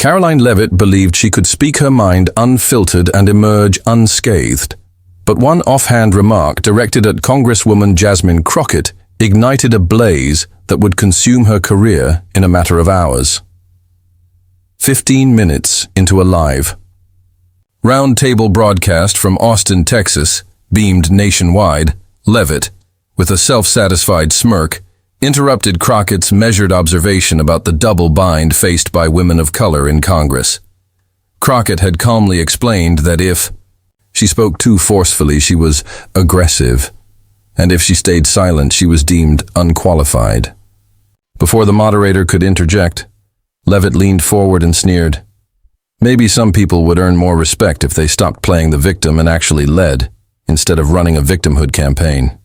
Karoline Leavitt believed she could speak her mind unfiltered and emerge unscathed. But one offhand remark directed at Congresswoman Jasmine Crockett ignited a blaze that would consume her career in a matter of hours. 15 minutes into a live round-table broadcast from Austin, Texas, beamed nationwide, Leavitt, with a self-satisfied smirk, interrupted Crockett's measured observation about the double bind faced by women of color in Congress. Crockett had calmly explained that if she spoke too forcefully, she was aggressive, and if she stayed silent, she was deemed unqualified. Before the moderator could interject, Leavitt leaned forward and sneered. Maybe some people would earn more respect if they stopped playing the victim and actually led, instead of running a victimhood campaign.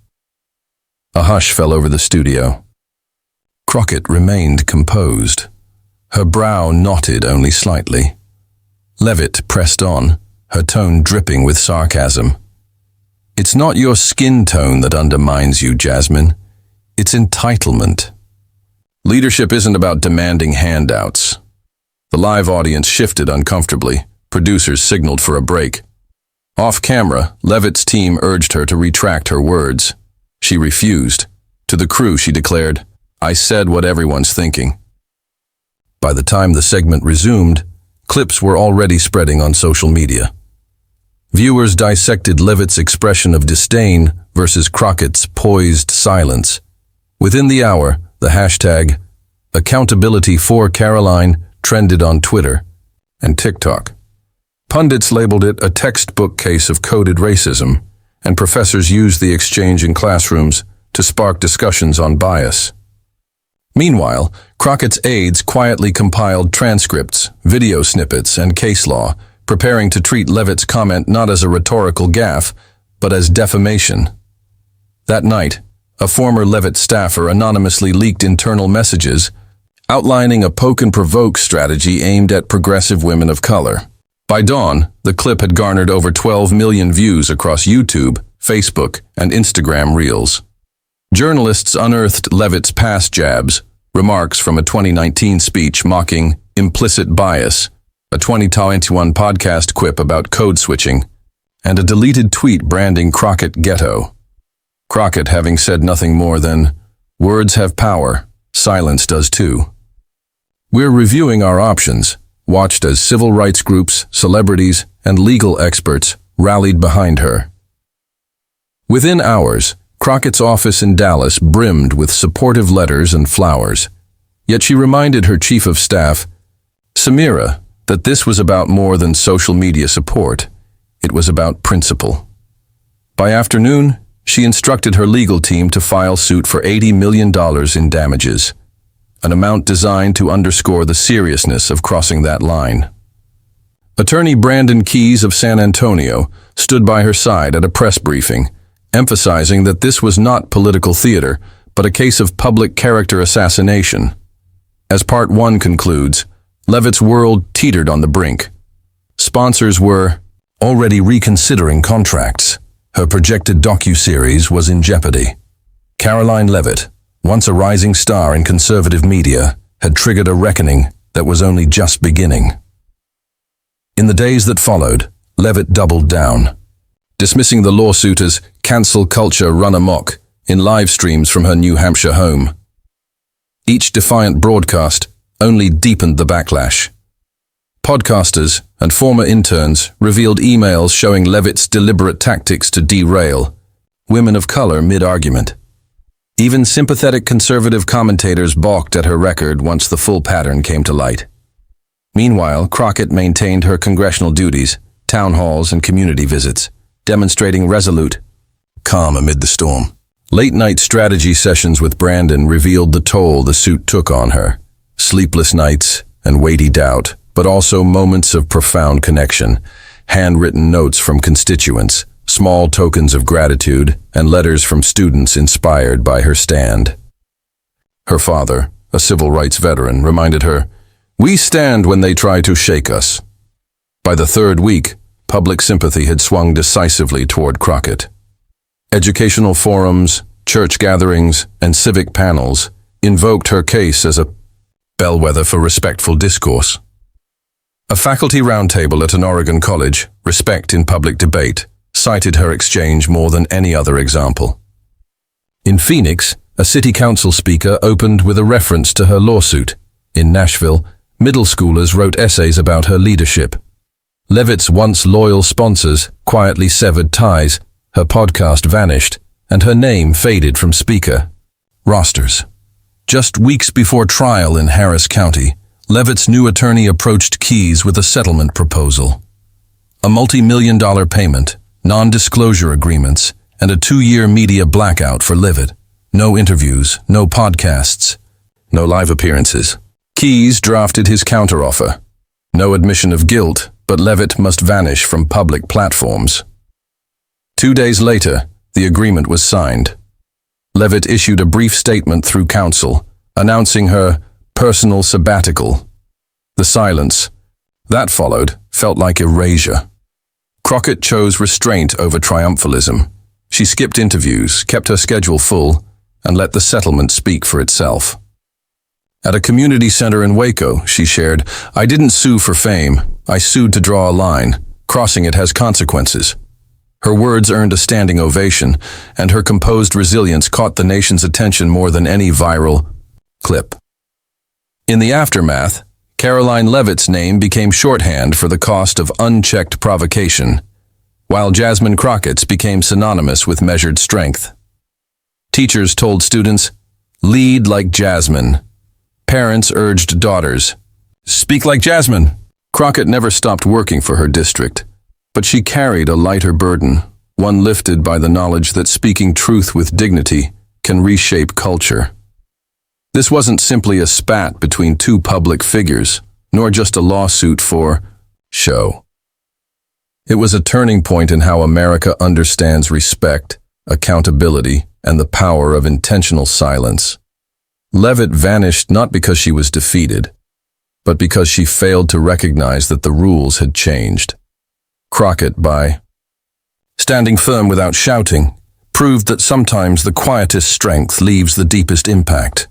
A hush fell over the studio. Crockett remained composed. Her brow knotted only slightly. Leavitt pressed on, her tone dripping with sarcasm. It's not your skin tone that undermines you, Jasmine. It's entitlement. Leadership isn't about demanding handouts. The live audience shifted uncomfortably. Producers signaled for a break. Off camera, Leavitt's team urged her to retract her words. She refused. To the crew, she declared, "I said what everyone's thinking." By the time the segment resumed, clips were already spreading on social media. Viewers dissected Leavitt's expression of disdain versus Crockett's poised silence. Within the hour, the hashtag #AccountabilityForCaroline trended on Twitter and TikTok. Pundits labeled it a textbook case of coded racism, and professors used the exchange in classrooms to spark discussions on bias. Meanwhile, Crockett's aides quietly compiled transcripts, video snippets, and case law, preparing to treat Leavitt's comment not as a rhetorical gaffe, but as defamation. That night, a former Leavitt staffer anonymously leaked internal messages outlining a poke-and-provoke strategy aimed at progressive women of color. By dawn, the clip had garnered over 12 million views across YouTube, Facebook, and Instagram Reels. Journalists unearthed Leavitt's past jabs, remarks from a 2019 speech mocking implicit bias, a 2021 podcast quip about code switching, and a deleted tweet branding Crockett ghetto. Crockett having said nothing more than, "Words have power, silence does too." We're reviewing our options, watched as civil rights groups, celebrities, and legal experts rallied behind her. Within hours, Crockett's office in Dallas brimmed with supportive letters and flowers. Yet she reminded her chief of staff, Samira, that this was about more than social media support. It was about principle. By afternoon, she instructed her legal team to file suit for $80 million in damages, an amount designed to underscore the seriousness of crossing that line. Attorney Brandon Keyes of San Antonio stood by her side at a press briefing, emphasizing that this was not political theater, but a case of public character assassination. As Part 1 concludes, Leavitt's world teetered on the brink. Sponsors were already reconsidering contracts. Her projected docuseries was in jeopardy. Karoline Leavitt, once a rising star in conservative media, had triggered a reckoning that was only just beginning. In the days that followed, Leavitt doubled down, dismissing the lawsuit as cancel culture run amok in live streams from her New Hampshire home. Each defiant broadcast only deepened the backlash. Podcasters and former interns revealed emails showing Leavitt's deliberate tactics to derail women of color mid-argument. Even sympathetic conservative commentators balked at her record once the full pattern came to light. Meanwhile, Crockett maintained her congressional duties, town halls, and community visits, demonstrating resolute calm amid the storm. Late-night strategy sessions with Brandon revealed the toll the suit took on her. Sleepless nights and weighty doubt, but also moments of profound connection, handwritten notes from constituents, small tokens of gratitude, and letters from students inspired by her stand. Her father, a civil rights veteran, reminded her, "We stand when they try to shake us." By the third week, public sympathy had swung decisively toward Crockett. Educational forums, church gatherings, and civic panels invoked her case as a bellwether for respectful discourse. A faculty roundtable at an Oregon college, Respect in Public Debate, cited her exchange more than any other example. In Phoenix, a city council speaker opened with a reference to her lawsuit. In Nashville, middle schoolers wrote essays about her leadership. Leavitt's once loyal sponsors quietly severed ties, her podcast vanished, and her name faded from speaker rosters. Just weeks before trial in Harris County, Leavitt's new attorney approached Keyes with a settlement proposal. A multi-million-dollar payment, non-disclosure agreements, and a 2-year media blackout for Leavitt. No interviews, no podcasts, no live appearances. Keyes drafted his counteroffer. No admission of guilt, but Leavitt must vanish from public platforms. 2 days later, the agreement was signed. Leavitt issued a brief statement through counsel, announcing her personal sabbatical. The silence that followed felt like erasure. Crockett chose restraint over triumphalism. She skipped interviews, kept her schedule full, and let the settlement speak for itself. At a community center in Waco, she shared, "I didn't sue for fame. I sued to draw a line. Crossing it has consequences." Her words earned a standing ovation, and her composed resilience caught the nation's attention more than any viral clip. In the aftermath, Karoline Leavitt's name became shorthand for the cost of unchecked provocation, while Jasmine Crockett's became synonymous with measured strength. Teachers told students, "Lead like Jasmine." Parents urged daughters, "Speak like Jasmine." Crockett never stopped working for her district, but she carried a lighter burden, one lifted by the knowledge that speaking truth with dignity can reshape culture. This wasn't simply a spat between two public figures, nor just a lawsuit for show. It was a turning point in how America understands respect, accountability, and the power of intentional silence. Leavitt vanished not because she was defeated, but because she failed to recognize that the rules had changed. Crockett, by standing firm without shouting, proved that sometimes the quietest strength leaves the deepest impact.